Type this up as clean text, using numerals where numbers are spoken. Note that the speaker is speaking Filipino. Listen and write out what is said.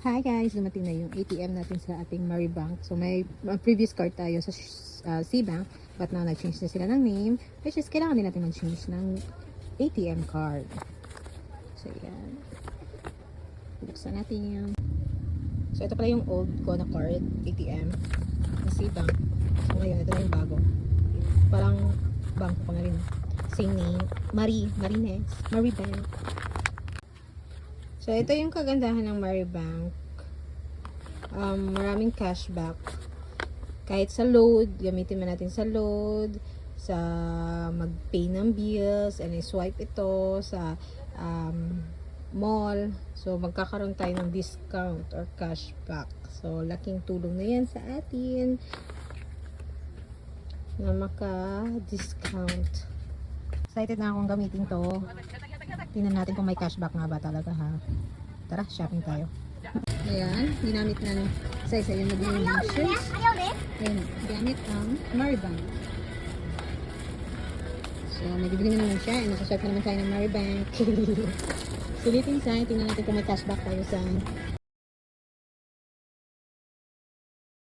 Hi guys! Dumating na yung ATM natin sa ating Maribank. So may previous card tayo sa C-Bank, but now nag-change na sila ng name, which is kailangan din natin mag-change ng ATM card. So yan. Buksan natin. So ito pala yung old ko na card, ATM, na C-Bank. So ngayon, ito na yung bago. Parang bangko pa nga rin. Same name, Maribank. So, ito yung kagandahan ng Maribank. Maraming cashback. Kahit sa load, gamitin mo natin sa load, sa mag-pay ng bills, and i-swipe ito sa mall. So, magkakaroon tayo ng discount or cashback. So, laking tulong na yan sa atin na maka-discount. Excited na akong gamitin to. Tingnan natin kung may cashback nga ba talaga ha. Tara, shopping tayo. Ayan, ginamit na ng isa-isa yung nabili ng shoes. Ayan, gamit ang Maribank. So, may bibili na naman siya. And nasa-shop na naman tayo ng Maribank. Sulitin sa, tingnan natin kung may cashback tayo sa